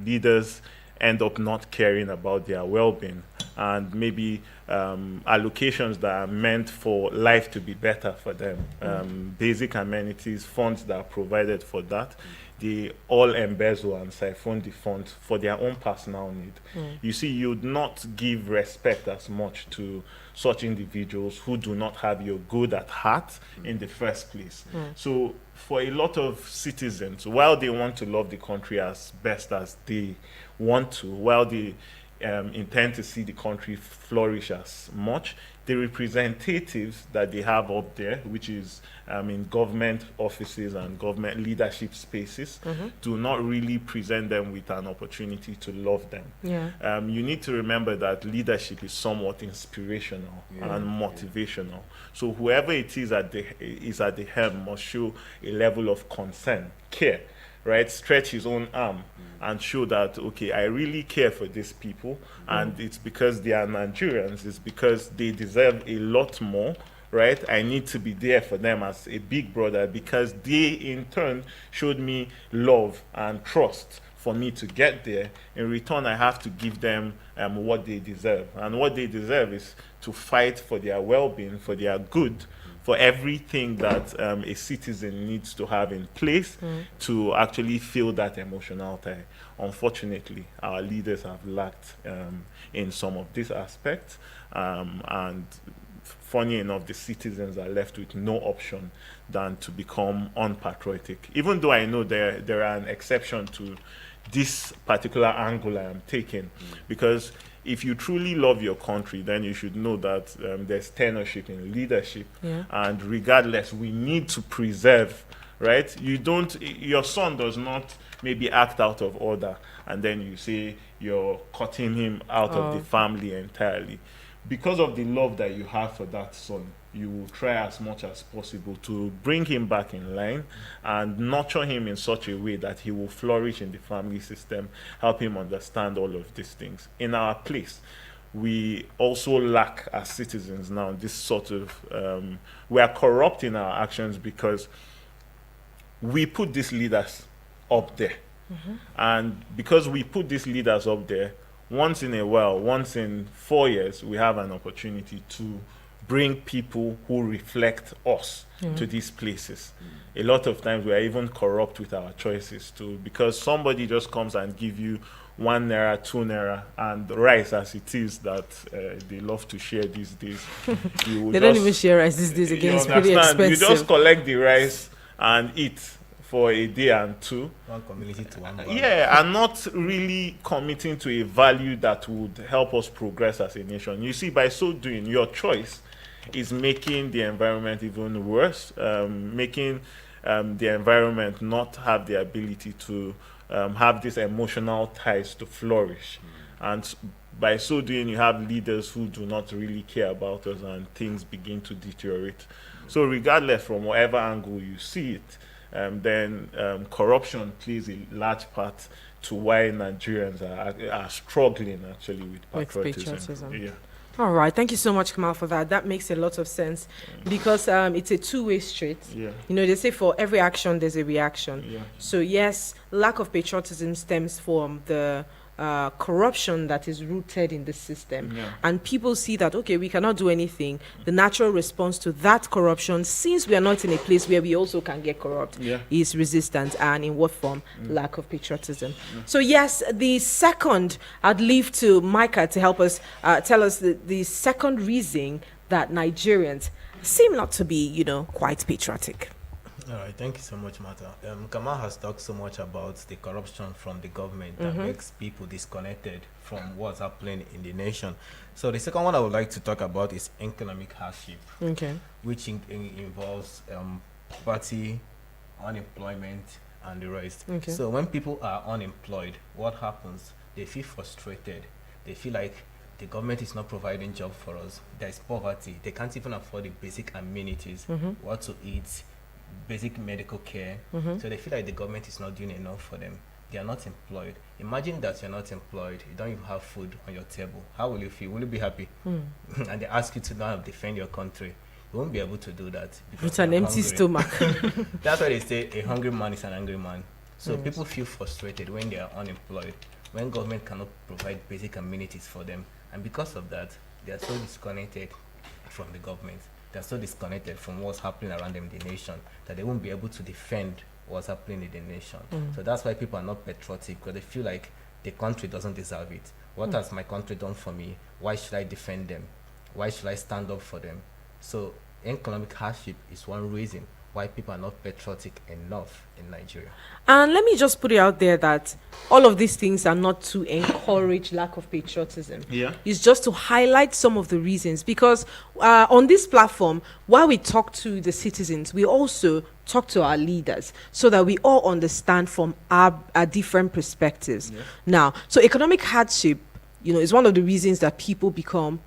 leaders end up not caring about their well-being, and maybe allocations that are meant for life to be better for them, basic amenities, funds that are provided for that, they all embezzle and siphon the funds for their own personal need. You see, you'd not give respect as much to such individuals who do not have your good at heart in the first place. So for a lot of citizens, while they want to love the country as best as they want to, while they intend to see the country flourish as much, the representatives that they have up there, which is in government offices and government leadership spaces, do not really present them with an opportunity to love them. You need to remember that leadership is somewhat inspirational and motivational. So whoever it is at the helm must show a level of concern, care, right? Stretch his own arm and show that, okay, I really care for these people, and it's because they are Nigerians, it's because they deserve a lot more, right? I need to be there for them as a big brother because they in turn showed me love and trust for me to get there. In return, I have to give them what they deserve, and what they deserve is to fight for their well-being, for their good, for everything that a citizen needs to have in place to actually feel that emotional tie. Unfortunately, our leaders have lacked in some of these aspects, and funny enough, the citizens are left with no option than to become unpatriotic. Even though I know there are an exception to this particular angle I am taking, because if you truly love your country, then you should know that there's tenureship in leadership, and regardless, we need to preserve, right? Your son does not maybe act out of order, and then you say you're cutting him out of the family entirely. Because of the love that you have for that son, you will try as much as possible to bring him back in line and nurture him in such a way that he will flourish in the family system, help him understand all of these things. In our place, we also lack as citizens now this sort of, we are corrupt in our actions because we put these leaders up there. And because we put these leaders up there, once in a while, once in 4 years, we have an opportunity to bring people who reflect us to these places. A lot of times we are even corrupt with our choices too, because somebody just comes and give you 1 naira, 2 naira, and rice as it is that they love to share these days. They don't even share rice these days again. It's pretty expensive. You just collect the rice and eat for a day and two. One community to one value. Yeah, and not really committing to a value that would help us progress as a nation. You see, by so doing, your choice is making the environment even worse, making the environment not have the ability to have these emotional ties to flourish. And by so doing, you have leaders who do not really care about us, and things begin to deteriorate. So regardless from whatever angle you see it, then corruption plays a large part to why Nigerians are struggling actually with patriotism. Yeah. All right, thank you so much, Kamal, for that. That makes a lot of sense because it's a two-way street. Yeah. You know, they say for every action there's a reaction. Yeah. So yes, lack of patriotism stems from the corruption that is rooted in the system, and people see that, okay, we cannot do anything. The natural response to that corruption, since we are not in a place where we also can get corrupt, is resistance. And in what form? Lack of patriotism. So yes, the second, I'd leave to Micah to help us tell us the second reason that Nigerians seem not to be, quite patriotic. All right, thank you so much, Martha. Kamal has talked so much about the corruption from the government that makes people disconnected from what's happening in the nation. So the second one I would like to talk about is economic hardship, which involves poverty, unemployment, and the rest. So when people are unemployed, what happens? They feel frustrated. They feel like the government is not providing job for us. There's poverty. They can't even afford the basic amenities, what to eat, basic medical care. So they feel like the government is not doing enough for them. They are not employed. Imagine that you're not employed, you don't even have food on your table. How will you feel? Will you be happy? And they ask you to now defend your country. You won't be able to do that with an empty stomach. That's why they say a hungry man is an angry man. So people feel frustrated when they are unemployed, when government cannot provide basic amenities for them. And because of that, they are so disconnected from the government. They are so disconnected from what's happening around them in the nation that they won't be able to defend what's happening in the nation. So that's why people are not patriotic, because they feel like the country doesn't deserve it. What has my country done for me? Why should I defend them? Why should I stand up for them? So economic hardship is one reason why people are not patriotic enough in Nigeria. And let me just put it out there that all of these things are not to encourage lack of patriotism. Yeah. It's just to highlight some of the reasons. Because on this platform, while we talk to the citizens, we also talk to our leaders so that we all understand from our different perspectives. Yeah. Now, so economic hardship, is one of the reasons that people become,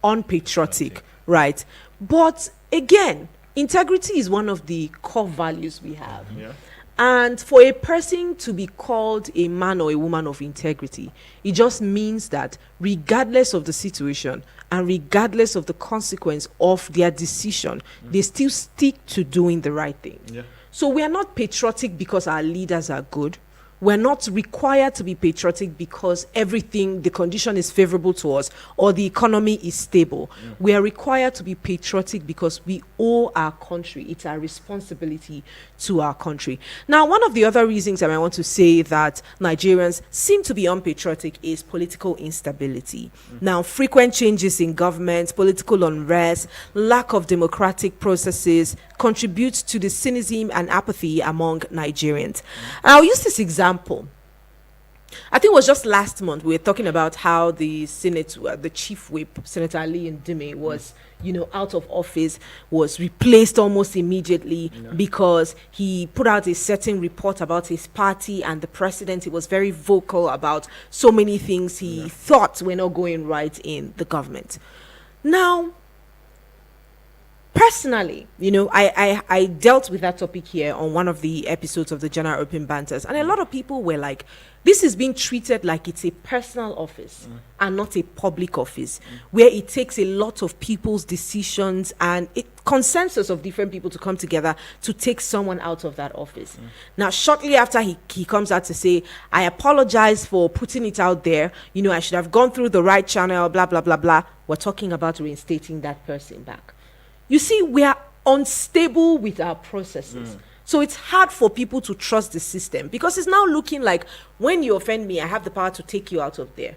unpatriotic, right? But again, integrity is one of the core values we have. Yeah. And for a person to be called a man or a woman of integrity, it just means that regardless of the situation and regardless of the consequence of their decision, they still stick to doing the right thing. Yeah. So we are not patriotic because our leaders are good. We're not required to be patriotic because the condition is favorable to us or the economy is stable. We are required to be patriotic because we owe our country. It's our responsibility to our country. Now, one of the other reasons I want to say that Nigerians seem to be unpatriotic is political instability. Now, frequent changes in government, political unrest, lack of democratic processes contribute to the cynicism and apathy among Nigerians. And I'll use this example. I think it was just last month we were talking about how the Senate, the chief whip, Senator Ali Ndime, was, out of office, was replaced almost immediately because he put out a certain report about his party and the president. He was very vocal about so many things he thought were not going right in the government. Now, personally, I dealt with that topic here on one of the episodes of the General Open Banters, and a lot of people were like, this is being treated like it's a personal office and not a public office, where it takes a lot of people's decisions and consensus of different people to come together to take someone out of that office. Now, shortly after he comes out to say, I apologize for putting it out there, I should have gone through the right channel, blah, blah, blah, blah. We're talking about reinstating that person back. You see, we are unstable with our processes. So it's hard for people to trust the system because it's now looking like when you offend me, I have the power to take you out of there.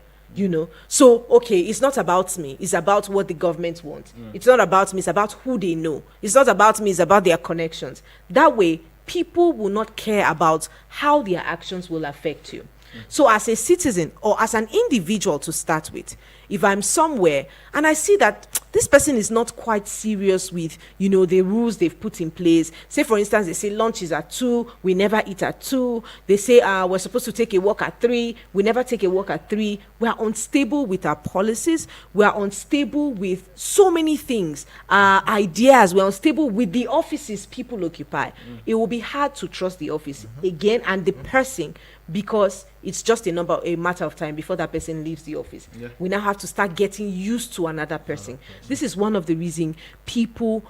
So, okay, it's not about me. It's about what the government wants. It's not about me. It's about who they know. It's not about me. It's about their connections. That way, people will not care about how their actions will affect you. So as a citizen or as an individual to start with, if I'm somewhere and I see that this person is not quite serious with, the rules they've put in place. Say, for instance, they say lunch is at 2, we never eat at 2. They say we're supposed to take a walk at 3, we never take a walk at 3. We are unstable with our policies. We are unstable with so many things, ideas. We're unstable with the offices people occupy. It will be hard to trust the office again and the person, because it's just a matter of time before that person leaves the office. We now have to start getting used to another person. This is one of the reasons people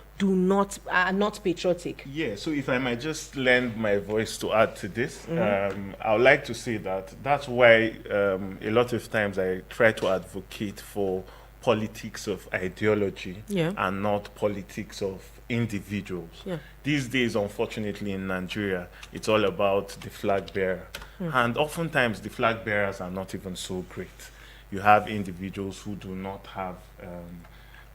are not patriotic. Yeah, so if I might just lend my voice to add to this, I would like to say that's why a lot of times I try to advocate for politics of ideology and not politics of individuals. These days, unfortunately, in Nigeria, it's all about the flag bearer. And oftentimes, the flag bearers are not even so great. You have individuals who do not have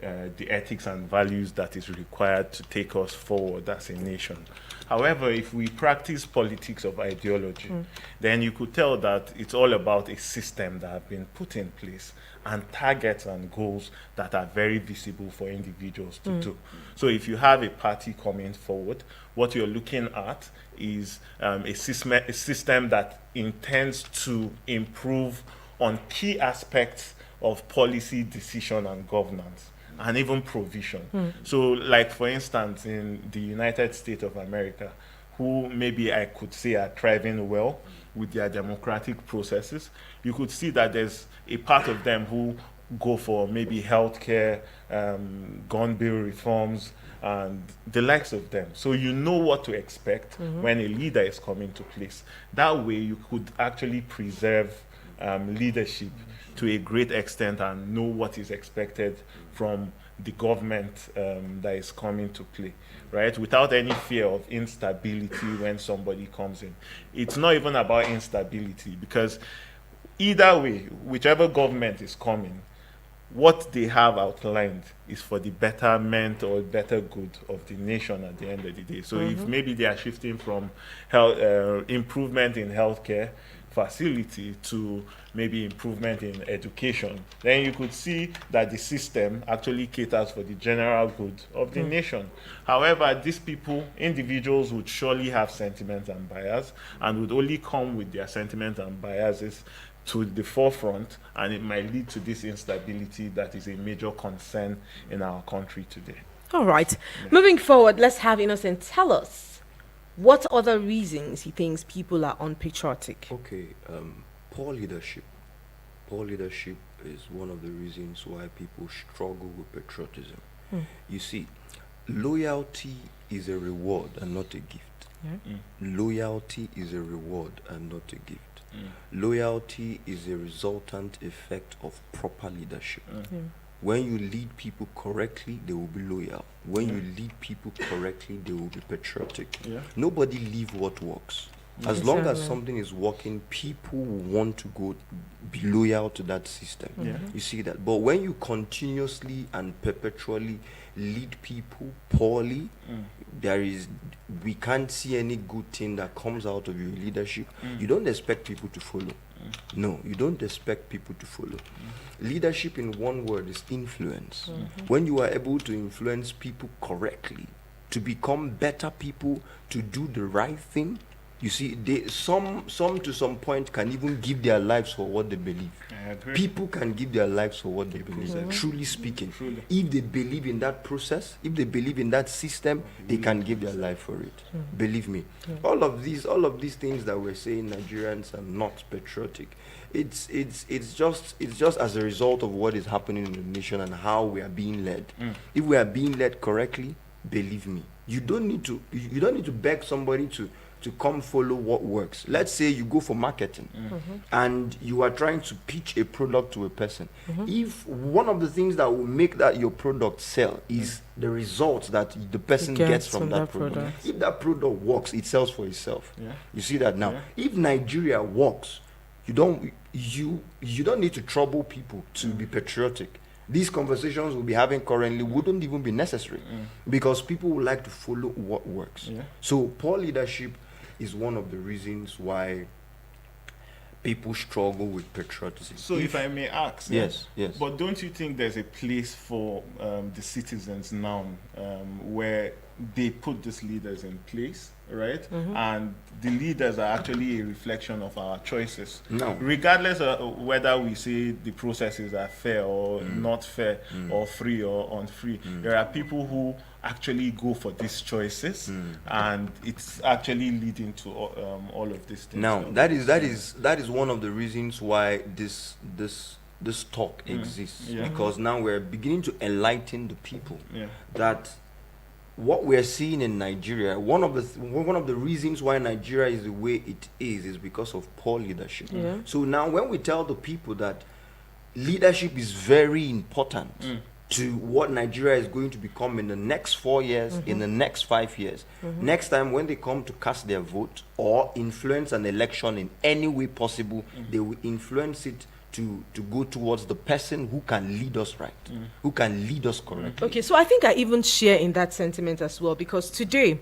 the ethics and values that is required to take us forward as a nation. However, if we practice politics of ideology, then you could tell that it's all about a system that has been put in place and targets and goals that are very visible for individuals to do. So if you have a party coming forward, what you're looking at is a system that intends to improve on key aspects of policy, decision, and governance, and even provision. So, like, for instance, in the United States of America, who maybe I could say are thriving well with their democratic processes, you could see that there's a part of them who go for maybe healthcare, gun bill reforms, and the likes of them. So you know what to expect when a leader is coming to place. That way you could actually preserve leadership to a great extent and know what is expected from the government that is coming to play, right? Without any fear of instability when somebody comes in. It's not even about instability, because either way, whichever government is coming, what they have outlined is for the betterment or better good of the nation at the end of the day. So if maybe they are shifting from health, improvement in healthcare facility to maybe improvement in education, then you could see that the system actually caters for the general good of the nation. However, these people, individuals, would surely have sentiments and bias, and would only come with their sentiments and biases to the forefront, and it might lead to this instability that is a major concern in our country today. All right. Moving forward, let's have Innocent tell us what other reasons he thinks people are unpatriotic. Okay, poor leadership. Poor leadership is one of the reasons why people struggle with patriotism. You see, loyalty is a reward and not a gift. Loyalty is a reward and not a gift. Loyalty is a resultant effect of proper leadership. When you lead people correctly, they will be loyal. When you lead people correctly, they will be patriotic. Nobody leave what works. As long as something is working, people want to go be loyal to that system. You see that. But when you continuously and perpetually lead people poorly, we can't see any good thing that comes out of your leadership. You don't expect people to follow. No, you don't expect people to follow. Leadership, in one word, is influence. When you are able to influence people correctly, to become better people, to do the right thing, you see, some to some point can even give their lives for what they believe. I agree. People can give their lives for what they believe. Truly speaking, if they believe in that process, if they believe in that system, they can give their life for it. Believe me. All of these things that we're saying Nigerians are not patriotic. It's just as a result of what is happening in the nation and how we are being led. If we are being led correctly, believe me, you don't need to beg somebody to come follow what works. Let's say you go for marketing and you are trying to pitch a product to a person. If one of the things that will make that your product sell is the results that the person gets from that product. If that product works, it sells for itself. You see that now. If Nigeria works, you don't need to trouble people to be patriotic. These conversations we'll be having currently wouldn't even be necessary because people would like to follow what works. So poor leadership is one of the reasons why people struggle with patriotism. So if I may ask, yes. But don't you think there's a place for the citizens now where they put these leaders in place, right? And the leaders are actually a reflection of our choices. No. Regardless of whether we say the processes are fair or not fair or free or unfree, there are people who actually go for these choices and it's actually leading to all of these things. Now, that is one of the reasons why this talk exists, because now we're beginning to enlighten the people that what we're seeing in Nigeria, one of the reasons why Nigeria is the way it is because of poor leadership. So now when we tell the people that leadership is very important to what Nigeria is going to become in the next 4 years, in the next 5 years, next time when they come to cast their vote or influence an election in any way possible, they will influence it to go towards the person who can lead us right, who can lead us correctly. Okay, so I think I even share in that sentiment as well, because today,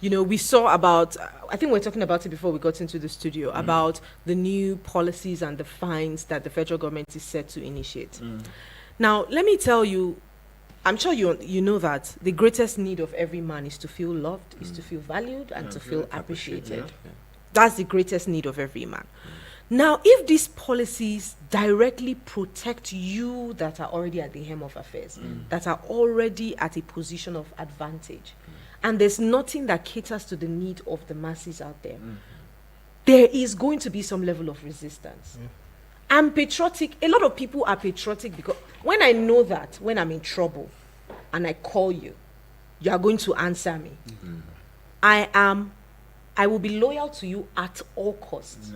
we saw about, I think we were talking about it before we got into the studio, about the new policies and the fines that the federal government is set to initiate. Now, let me tell you, I'm sure you know that the greatest need of every man is to feel loved, is to feel valued, and to feel appreciated. That's the greatest need of every man. Now, if these policies directly protect you that are already at the hem of affairs, that are already at a position of advantage, and there's nothing that caters to the need of the masses out there, there is going to be some level of resistance. I'm patriotic. A lot of people are patriotic because when I know that when I'm in trouble and I call you, you are going to answer me. I will be loyal to you at all costs.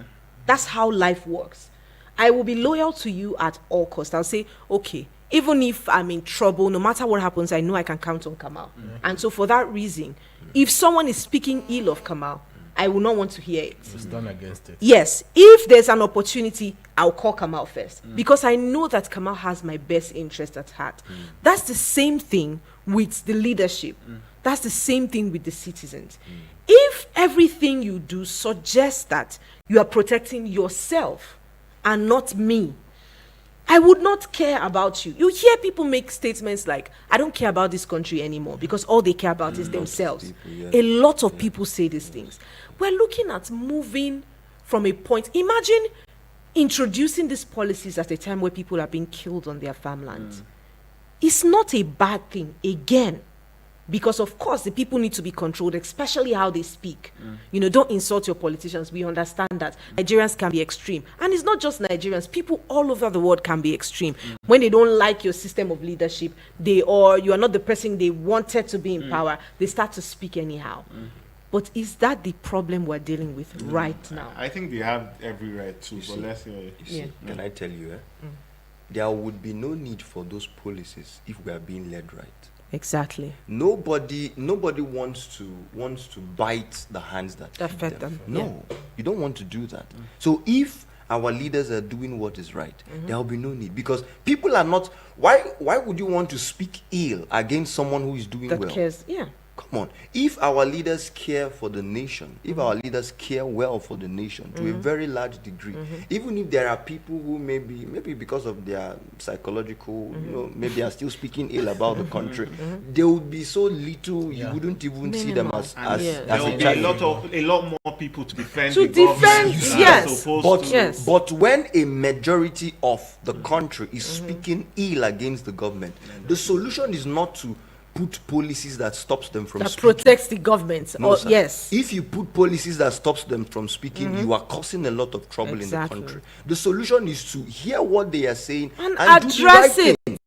That's how life works. I will be loyal to you at all costs. I'll say, okay, even if I'm in trouble, no matter what happens, I know I can count on Kamal. And so for that reason, if someone is speaking ill of Kamal, I will not want to hear it. Stand against it. Yes, if there's an opportunity, I'll call Kamal first because I know that Kamal has my best interest at heart. That's the same thing with the leadership. That's the same thing with the citizens. If everything you do suggests that you are protecting yourself and not me, I would not care about you. You hear people make statements like, I don't care about this country anymore because all they care about is themselves. A lot of people say these things. We're looking at moving from a point. Imagine introducing these policies at a time where people are being killed on their farmlands. It's not a bad thing, again, because of course the people need to be controlled, especially how they speak. You know, don't insult your politicians. We understand that Nigerians can be extreme, and it's not just Nigerians. People all over the world can be extreme when they don't like your system of leadership. Or you are not the person they wanted to be in power. They start to speak anyhow. But is that the problem we're dealing with right now? I think they have every right to, but let's hear it. You see, can I tell you, there would be no need for those policies if we are being led right. Exactly. Nobody wants to bite the hands that feed them. No, you don't want to do that. So if our leaders are doing what is right, there will be no need, because people are not. Why would you want to speak ill against someone who is doing well? Cares. Come on. If our leaders care for the nation, if our leaders care well for the nation to a very large degree, even if there are people who maybe because of their psychological, maybe are still speaking ill about the country, there would be so little you wouldn't even see them as there will be a lot more people to defend But when a majority of the country is speaking ill against the government, the solution is not to put policies that stops them from speaking. Protects the government. No, if you put policies that stops them from speaking, you are causing a lot of trouble in the country. The solution is to hear what they are saying and address do the right it.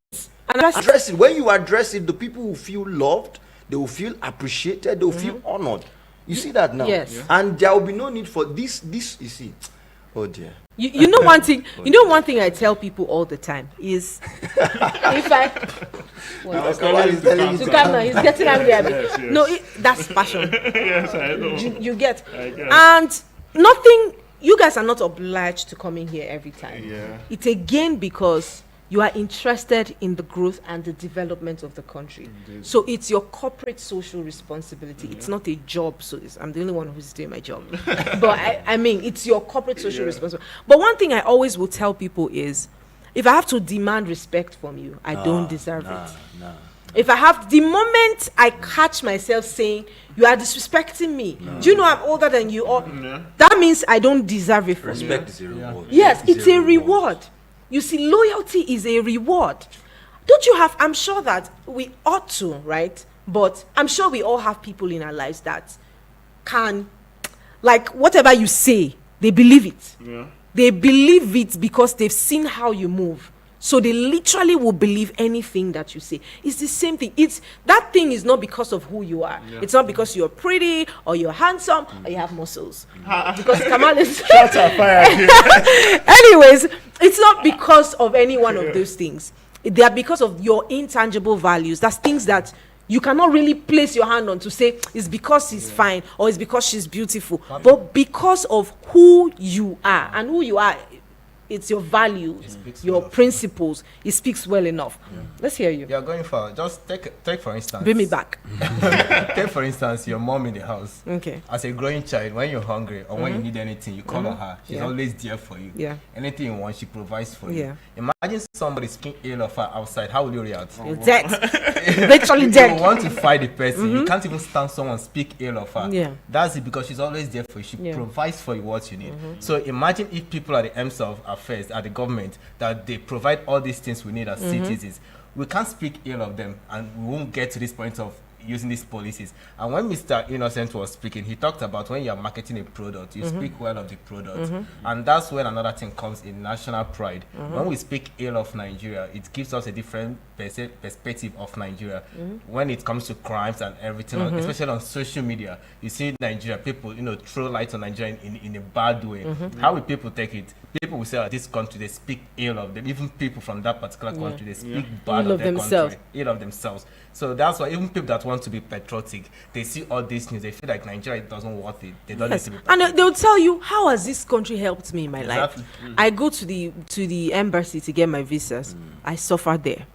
Address it. When you address it, the people will feel loved, they will feel appreciated, they will feel honored. You see that now? Yes. And there will be no need for this, you see. Oh dear. You know one thing. One thing I tell people all the time is, if I to come now, he's getting angry at me. Yes. No, that's passion. Yes, I know. You get, and nothing. You guys are not obliged to come in here every time. Yeah. It's again because you are interested in the growth and the development of the country. Indeed. So it's your corporate social responsibility. It's not a job. So I'm the only one who's doing my job. But I mean, it's your corporate social responsibility. But one thing I always will tell people is, if I have to demand respect from you, I don't deserve it. If I have, the moment I catch myself saying, you are disrespecting me, do you know I'm older than you? Or that means I don't deserve it from you. Respect is a reward. Yes, it's a reward. You see, loyalty is a reward. Don't you have, I'm sure that we ought to, right? But I'm sure we all have people in our lives that can, like, whatever you say, they believe it. Yeah. They believe it because they've seen how you move. So they literally will believe anything that you say. It's the same thing. That thing is not because of who you are. Yeah. It's not because you're pretty or you're handsome or you have muscles. Because Kamal is Shots are fired here. Anyways, it's not because of any one of those things. They are because of your intangible values. That's things that you cannot really place your hand on to say it's because he's fine or it's because she's beautiful. But because of who you are, and who you are, it's your values, your principles. It speaks well enough. Let's hear you. You're going for, just take for instance. Bring me back. Take for instance your mom in the house. Okay. As a growing child, when you're hungry or when you need anything, you call on her. She's always there for you. Yeah. Anything you want, she provides for you. Yeah. Imagine somebody speaking ill of her outside. How will you react? You're dead. Literally dead. You want to fight the person. You can't even stand someone speak ill of her. Yeah. That's it, because she's always there for you. She provides for you what you need. So imagine if people at the ends of affairs, at the government, that they provide all these things we need as citizens. We can't speak ill of them, and we won't get to this point of using these policies. And when Mr. Innocent was speaking, he talked about when you're marketing a product, you speak well of the product. And that's when another thing comes in, national pride. When we speak ill of Nigeria, it gives us a different perspective of Nigeria. When it comes to crimes and everything, especially on social media, you see Nigeria, people, throw light on Nigeria in a bad way. How will people take it? People will say, oh, this country, they speak ill of them. Even people from that particular country, they speak bad of their country, ill of themselves. So that's why even people that want to be patriotic, they see all this news, they feel like Nigeria doesn't worth it. They don't need to be patriotic. And they'll tell you, how has this country helped me in my life? I go to the embassy to get my visas. I suffer there.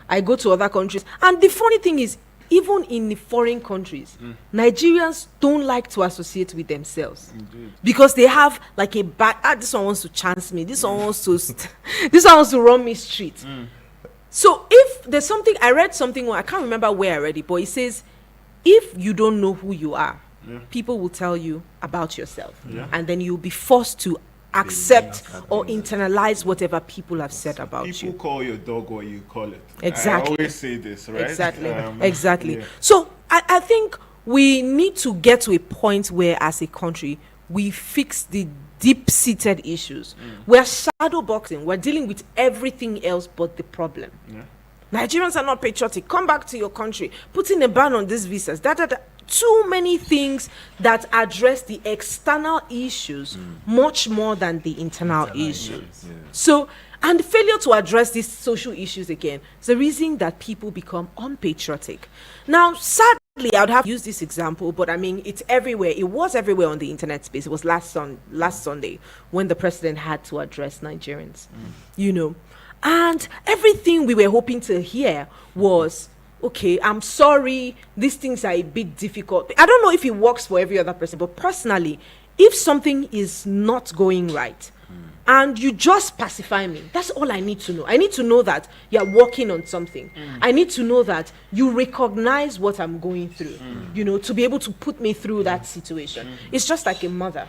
I go to other countries. And the funny thing is, even in the foreign countries, Nigerians don't like to associate with themselves. Because they have like a bad, this one wants to chance me, this one wants to this one wants to run me street. So if there's something, I read something, I can't remember where I read it, but it says, if you don't know who you are, people will tell you about yourself. And then you'll be forced to accept or internalize whatever people have said about you. People call your dog what you call it. Exactly. I always say this, right? Exactly. So I think we need to get to a point where, as a country, we fix the deep-seated issues. We're shadow boxing. We're dealing with everything else but the problem. Nigerians are not patriotic. Come back to your country. Putting a ban on these visas. Too many things that address the external issues much more than the internal issues. So, and the failure to address these social issues again is the reason that people become unpatriotic. Now, sadly, I would have used this example, but I mean, it's everywhere. It was everywhere on the internet space. It was last Sunday when the president had to address Nigerians, and everything we were hoping to hear was, okay, I'm sorry, these things are a bit difficult. I don't know if it works for every other person, but personally, if something is not going right, and you just pacify me, that's all I need to know. I need to know that you're working on something. I need to know that you recognize what I'm going through, to be able to put me through that situation. It's just like a mother,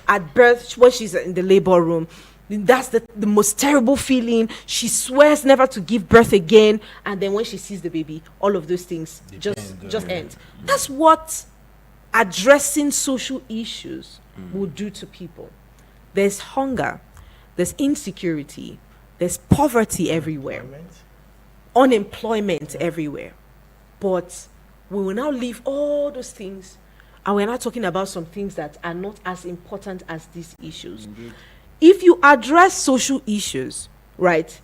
at birth, when she's in the labor room, that's the most terrible feeling. She swears never to give birth again, and then when she sees the baby, all of those things just end. That's what addressing social issues will do to people. There's hunger, there's insecurity, there's poverty everywhere, unemployment everywhere. But we will now leave all those things, and we're not talking about some things that are not as important as these issues. If you address social issues, right,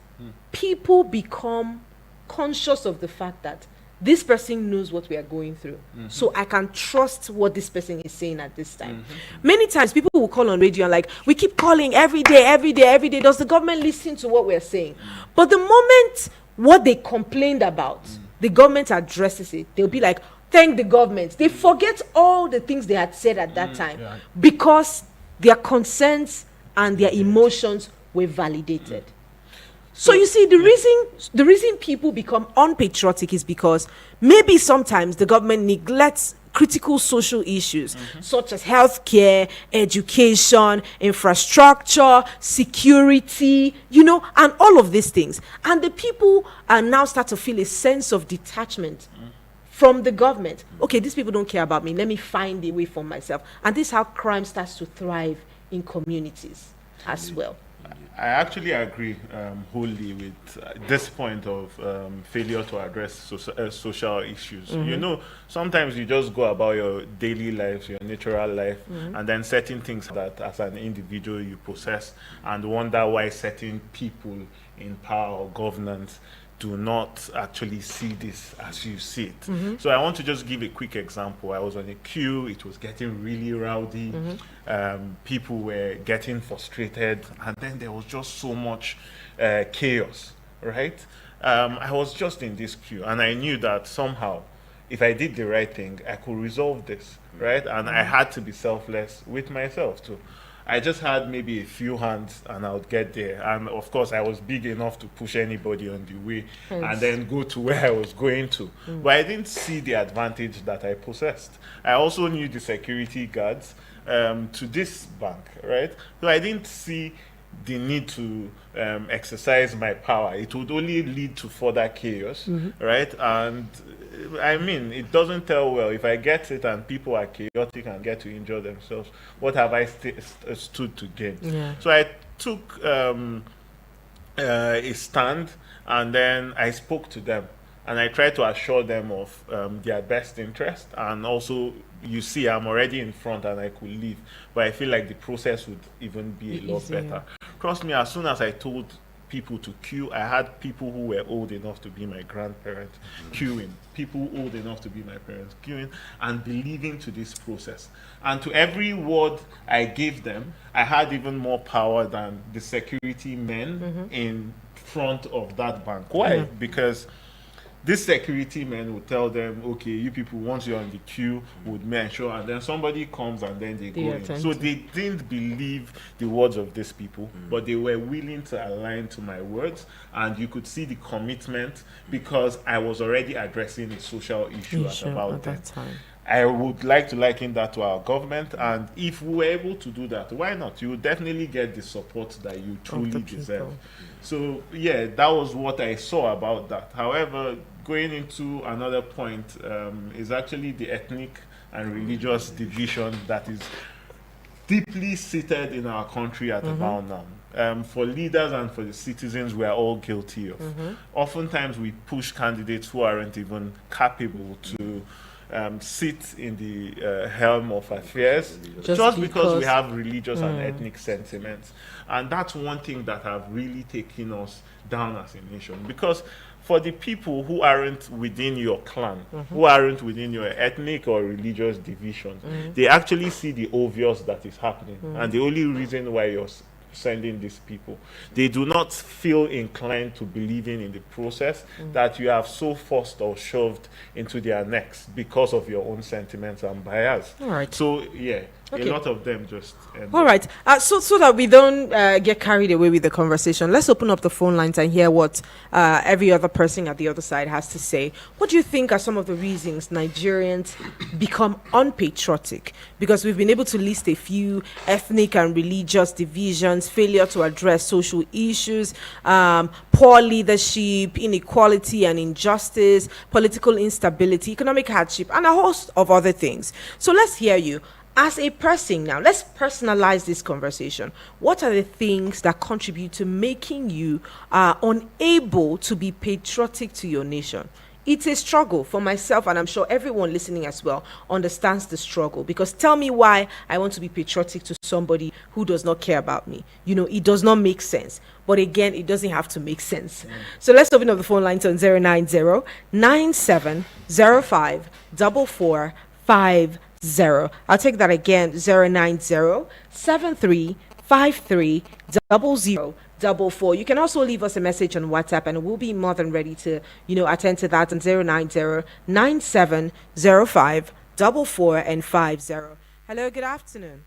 people become conscious of the fact that this person knows what we are going through. So I can trust what this person is saying at this time. Many times people will call on radio and like, we keep calling every day. Does the government listen to what we're saying? But the moment what they complained about, the government addresses it, they'll be like, thank the government. They forget all the things they had said at that time because their concerns and their emotions were validated. So you see, the reason people become unpatriotic is because maybe sometimes the government neglects critical social issues such as healthcare, education, infrastructure, security, and all of these things. And the people are now start to feel a sense of detachment from the government. Okay, these people don't care about me. Let me find a way for myself. And this is how crime starts to thrive in communities as well. I actually agree wholly with this point of failure to address social issues. Sometimes you just go about your daily life, your natural life, and then certain things that as an individual you possess, and wonder why certain people in power or governance do not actually see this as you see it. So I want to just give a quick example. I was on a queue, it was getting really rowdy, people were getting frustrated, and then there was just so much chaos, right? I was just in this queue, and I knew that somehow, if I did the right thing, I could resolve this, right? And I had to be selfless with myself too. I just had maybe a few hands and I would get there. And of course, I was big enough to push anybody on the way and then go to where I was going to. But I didn't see the advantage that I possessed. I also knew the security guards to this bank, right? So I didn't see the need to exercise my power. It would only lead to further chaos, right? And I mean, it doesn't tell well. If I get it and people are chaotic and get to enjoy themselves, what have I stood to gain? Yeah. So I took a stand, and then I spoke to them, and I tried to assure them of their best interest, and also, you see, I'm already in front and I could leave, but I feel like the process would even be a lot Easier. better. Trust me, as soon as I told people to queue, I had people who were old enough to be my grandparents queuing, people old enough to be my parents queuing, and believing to this process. And to every word I gave them, I had even more power than the security men in front of that bank. Why? Because this security men would tell them, okay, you people, once you're on the queue, would make sure, and then somebody comes and then they go in. So they didn't believe the words of these people, but they were willing to align to my words, and you could see the commitment because I was already addressing a social issue at about that time. I would like to liken that to our government, and if we were able to do that, why not? You will definitely get the support that you truly deserve. So yeah, that was what I saw about that. However, going into another point is actually the ethnic and religious division that is deeply seated in our country at about now. For leaders and for the citizens, we are all guilty of. Oftentimes, we push candidates who aren't even capable to sit in the helm of affairs just because we have religious and ethnic sentiments. And that's one thing that have really taken us down as a nation. Because for the people who aren't within your clan, who aren't within your ethnic or religious division, they actually see the obvious that is happening. And the only reason why you're sending these people, they do not feel inclined to believing in the process that you have so forced or shoved into their necks because of your own sentiments and bias. All right. So yeah, a lot of them just all right. So that we don't get carried away with the conversation, let's open up the phone lines and hear what every other person at the other side has to say. What do you think are some of the reasons Nigerians become unpatriotic? Because we've been able to list a few: ethnic and religious divisions, failure to address social issues, poor leadership, inequality and injustice, political instability, economic hardship, and a host of other things. So let's hear you. As a person now, let's personalize this conversation. What are the things that contribute to making you unable to be patriotic to your nation? It's a struggle for myself, and I'm sure everyone listening as well understands the struggle. Because tell me why I want to be patriotic to somebody who does not care about me. You know, it does not make sense. But again, it doesn't have to make sense. So let's open up the phone lines on 090-9705-4450. I'll take that again, 090-7353-0044. You can also leave us a message on WhatsApp, and we'll be more than ready to, attend to that on 090-9705-4450. Hello, good afternoon.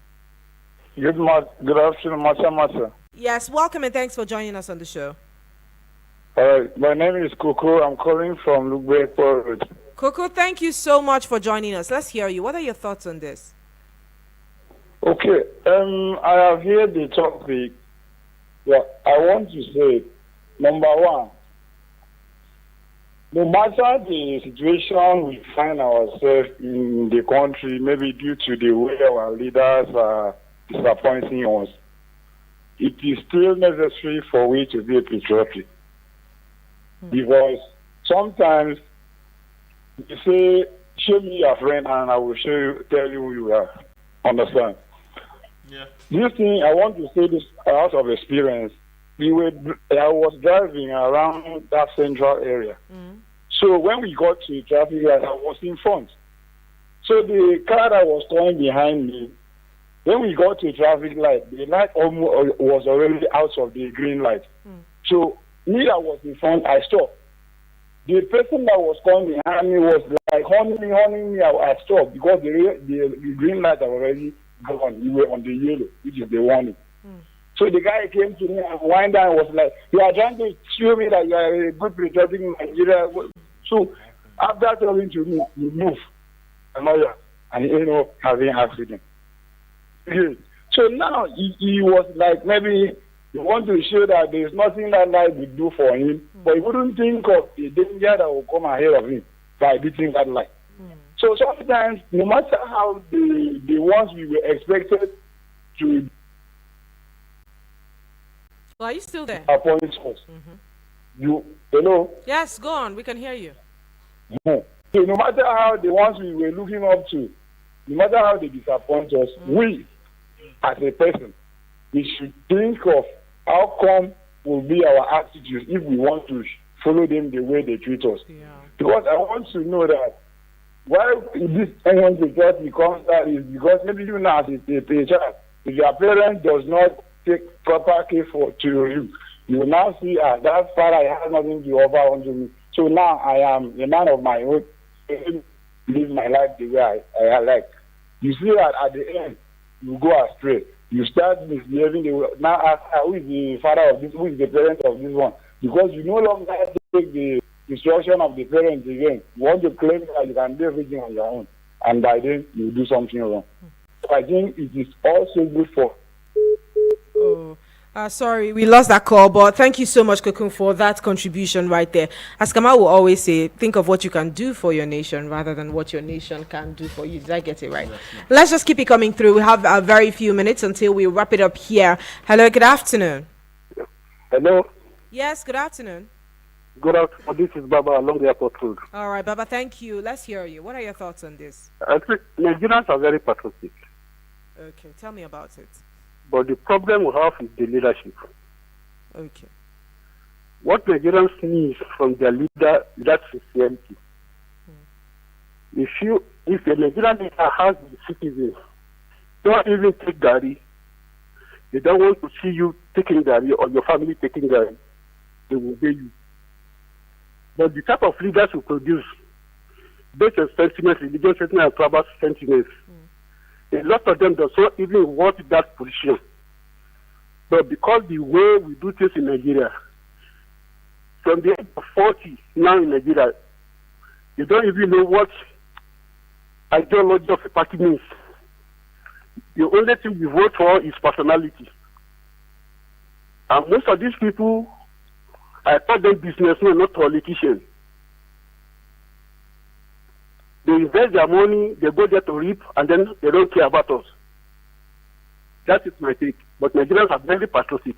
Good afternoon, Masa. Yes, welcome and thanks for joining us on the show. My name is Coco. I'm calling from Lugbe Road. Coco, thank you so much for joining us. Let's hear you. What are your thoughts on this? Okay, I have heard the topic. Yeah, I want to say, number one, no matter the situation we find ourselves in the country, maybe due to the way our leaders are disappointing us, it is still necessary for we to be patriotic. Because sometimes you say, show me your friend and I will tell you who you are. Understand? yeah. This thing, I want to say this out of experience. I was driving around that central area. So when we got to the traffic light, I was in front. So the car that was coming behind me, when we got to the traffic light, the light almost was already out of the green light. So me that was in front, I stopped. The person that was coming behind me was like honing me. I stopped because the green light had already gone. We were on the yellow, which is the warning. So the guy came to me and whined down and was like, "You are trying to show me that you are a good patriotic in Nigeria." So after telling to me, he moved and having accident. So now he was like maybe You want to show that there's nothing that life will do for him, but he wouldn't think of the danger that will come ahead of him by beating that life. So sometimes, no matter how the ones we were expected to Well, are you still there? appoint us, you know, Yes, go on. We can hear you. so no matter how the ones we were looking up to, no matter how they disappoint us, we, as a person, we should think of how come will be our attitude if we want to follow them the way they treat us. Yeah. Because I want to know that why this anyone just becomes that is because maybe you now as a child, if your parent does not take proper care to you, you will now see that father has nothing to offer unto me. So now I am a man of my own, live my life the way I like. You see that at the end, you go astray. You start misbehaving. Now ask who is the father of this, who is the parent of this one, because you no longer take the instruction of the parents again. You want to claim that you can do everything on your own, and by then you do something wrong. So I think it is also good for. Oh, sorry, we lost that call, but thank you so much, Kokun, for that contribution right there. As Kamal will always say, think of what you can do for your nation rather than what your nation can do for you. Did I get it right? Let's just keep it coming through. We have a very few minutes until we wrap it up here. Hello, good afternoon. Hello, Yes, good afternoon. good afternoon. This is Baba along the airport road. All right, Baba, thank you. Let's hear you. What are your thoughts on this? I think Nigerians are very patriotic, Okay, tell me about it. but the problem we have is the leadership. Okay. What Nigerians need from their leader is that sincerity. If a Nigerian leader has the citizens, don't even take Gary. They don't want to see you taking Gary or your family taking Gary. They will obey you. But the type of leaders you produce, based on sentiments, religious sentiments, and tribal sentiments, a lot of them does not even want that position. But because the way we do things in Nigeria, from the age of 40 now in Nigeria, they don't even know what ideology of a party means. The only thing we vote for is personality. And most of these people, I call them businessmen, not politicians. They invest their money, they go there to reap, and then they don't care about us. That is my take. But Nigerians are very patriotic.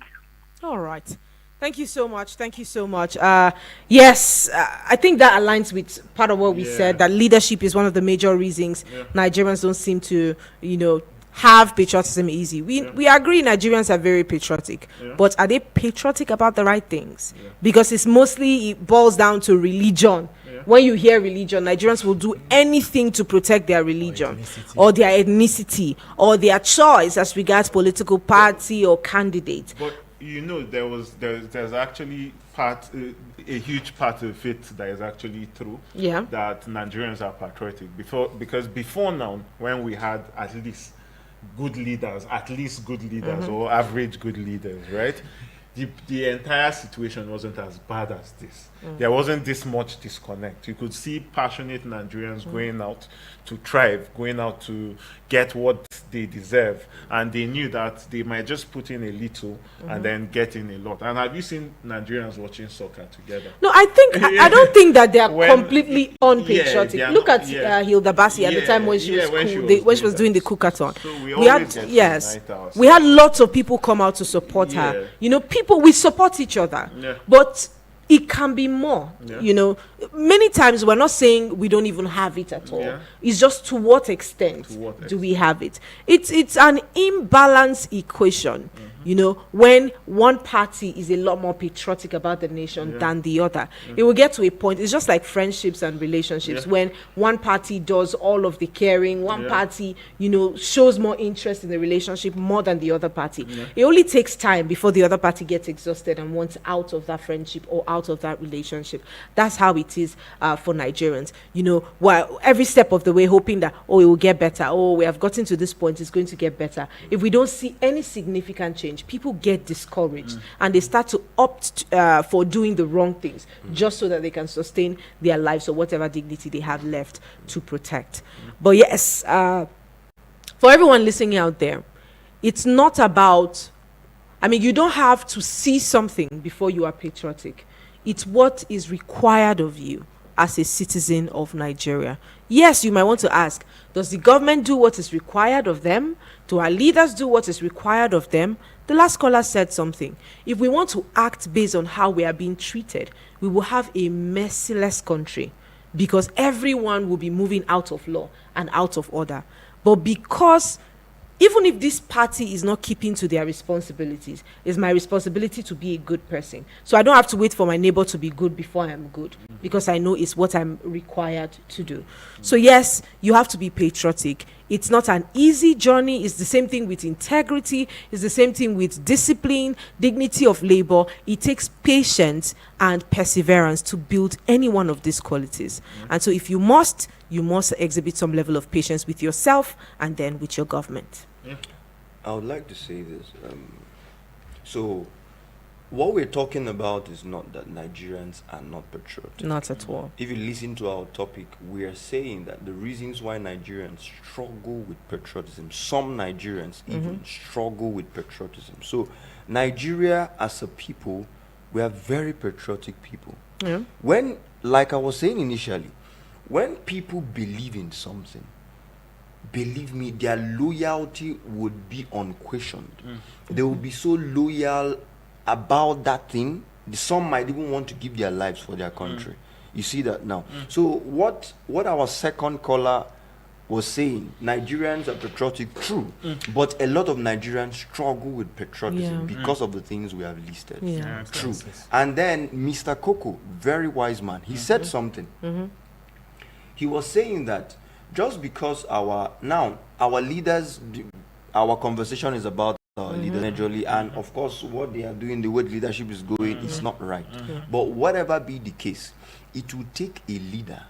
All right. Thank you so much. Thank you so much. Yes, I think that aligns with part of what we said, that leadership is one of the major reasons Nigerians don't seem to, have patriotism easy. We agree Nigerians are very patriotic, but are they patriotic about the right things? Because it boils down to religion. When you hear religion, Nigerians will do anything to protect their religion or their ethnicity or their choice as regards political party or candidate. But there's actually a huge part of it that is actually true. Yeah. That Nigerians are patriotic because before now, when we had at least good leaders or average good leaders, right? The entire situation wasn't as bad as this. There wasn't this much disconnect. You could see passionate Nigerians going out to thrive, going out to get what they deserve, and they knew that they might just put in a little and then get in a lot. And have you seen Nigerians watching soccer together? No, I don't think that they are completely unpatriotic. Look at Hilda Bassi at the time when she was doing the cookathon. So we had lots of people come out to support her. We support each other, but it can be more. Many times we're not saying we don't even have it at all. It's just to what extent do we have it? It's an imbalance equation. When one party is a lot more patriotic about the nation than the other, it will get to a point. It's just like friendships and relationships. When one party does all of the caring, one party, shows more interest in the relationship more than the other party. It only takes time before the other party gets exhausted and wants out of that friendship or out of that relationship. That's how it is for Nigerians. While every step of the way hoping that, it will get better. We have gotten to this point, it's going to get better. If we don't see any significant change, people get discouraged and they start to opt for doing the wrong things just so that they can sustain their lives or whatever dignity they have left to protect. But yes, for everyone listening out there, it's not about, I mean, you don't have to see something before you are patriotic. It's what is required of you as a citizen of Nigeria. Yes, you might want to ask, does the government do what is required of them? Do our leaders do what is required of them? The last caller said something. If we want to act based on how we are being treated, we will have a merciless country, because everyone will be moving out of law and out of order. But because even if this party is not keeping to their responsibilities, it's my responsibility to be a good person. So I don't have to wait for my neighbor to be good before I'm good, because I know it's what I'm required to do. So yes, you have to be patriotic. It's not an easy journey. It's the same thing with integrity. It's the same thing with discipline, dignity of labor. It takes patience and perseverance to build any one of these qualities. And so if you must exhibit some level of patience with yourself and then with your government. I would like to say this. So, what we're talking about is not that Nigerians are not patriotic. Not at all. If you listen to our topic, we are saying that the reasons why Nigerians struggle with patriotism, some Nigerians even struggle with patriotism. So, Nigeria as a people, we are very patriotic people. Yeah. When, like I was saying initially, when people believe in something, believe me, their loyalty would be unquestioned. They will be so loyal about that thing. Some might even want to give their lives for their country. You see that now. So what our second caller was saying, Nigerians are patriotic, true, but a lot of Nigerians struggle with patriotism because of the things we have listed. True. And then Mr. Koko, very wise man, he said something. He was saying that just because our leaders, our conversation is about our leaders majorly, and of course what they are doing, the way the leadership is going, is not right. But whatever be the case, it will take a leader.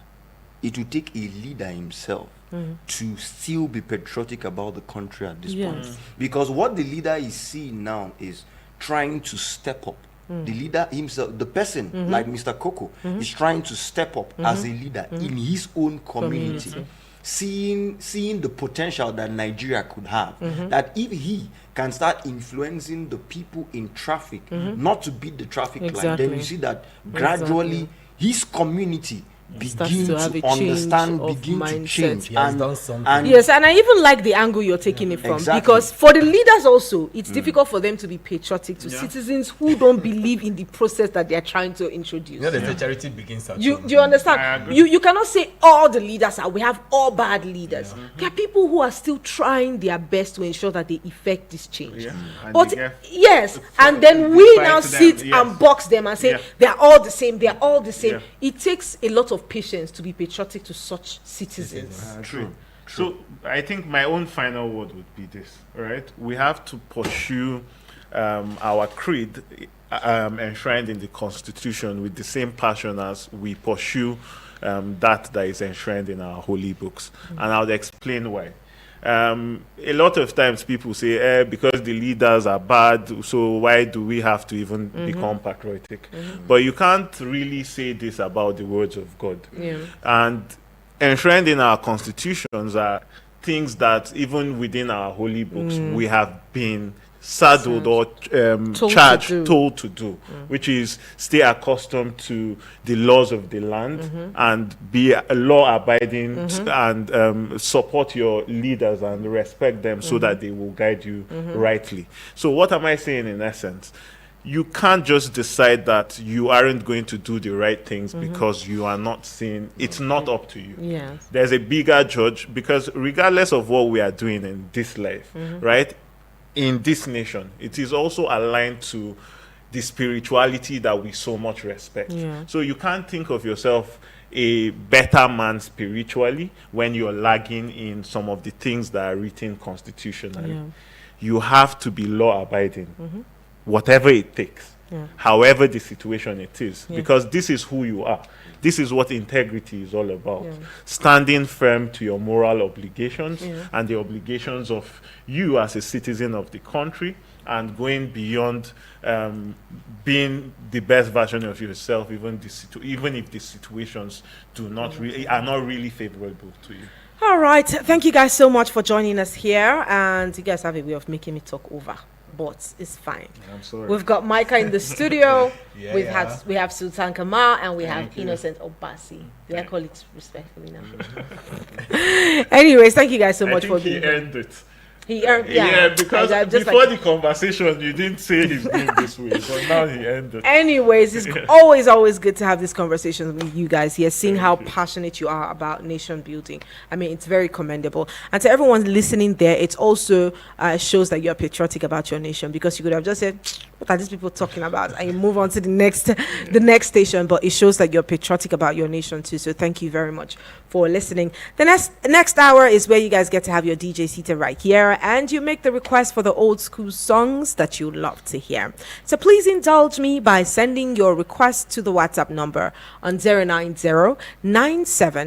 It will take a leader himself to still be patriotic about the country at this point. Because what the leader is seeing now is trying to step up. The leader himself, the person like Mr. Koko, is trying to step up as a leader in his own community. Seeing the potential that Nigeria could have, that if he can start influencing the people in traffic, not to beat the traffic light, then you see that gradually his community begin to understand, begin to change. And yes, and I even like the angle you're taking it from, because for the leaders also, it's difficult for them to be patriotic to citizens who don't believe in the process that they are trying to introduce. The charity begins at Do you understand? You cannot say all the leaders we have all bad leaders. There are people who are still trying their best to ensure that they effect this change. But yes, and then we now sit and box them and say they are all the same, they are all the same. It takes a lot of patience to be patriotic to such citizens. True. So I think my own final word would be this, right? We have to pursue our creed enshrined in the Constitution with the same passion as we pursue that is enshrined in our holy books. And I'll explain why. A lot of times people say, because the leaders are bad, so why do we have to even become patriotic? But you can't really say this about the words of God. And enshrined in our constitutions are things that even within our holy books we have been saddled or told to do, which is stay accustomed to the laws of the land and be law abiding and support your leaders and respect them so that they will guide you rightly. So what am I saying in essence? You can't just decide that you aren't going to do the right things because you are not seeing. It's not up to you. There's a bigger judge, because regardless of what we are doing in this life, right, in this nation, it is also aligned to the spirituality that we so much respect. So you can't think of yourself a better man spiritually when you're lagging in some of the things that are written constitutionally. You have to be law abiding, whatever it takes, however the situation it is, because this is who you are. This is what integrity is all about. Standing firm to your moral obligations and the obligations of you as a citizen of the country, and going beyond being the best version of yourself, even if the situations are not really favorable to you. All right. Thank you guys so much for joining us here. And you guys have a way of making me talk over. but it's fine. I'm sorry. We've got Micah in the studio. Yeah, We have Sultan Kamal and we have Thank you. Innocent Obasi. Do I call it respectfully now? Anyways, thank you guys so I much think for he being here. earned it. He earned, Because I just before like- the conversation, you didn't say his name this way, but now he ended. Anyways, it's always good to have this conversation with you guys here, seeing how passionate you are about nation building. I mean, it's very commendable. And to everyone listening there, it also shows that you're patriotic about your nation, because you could have just said, what are these people talking about? And you move on to the next station, but it shows that you're patriotic about your nation too. So thank you very much for listening. The next hour is where you guys get to have your DJ seated right here, and you make the request for the old school songs that you love to hear. So please indulge me by sending your request to the WhatsApp number on 090 97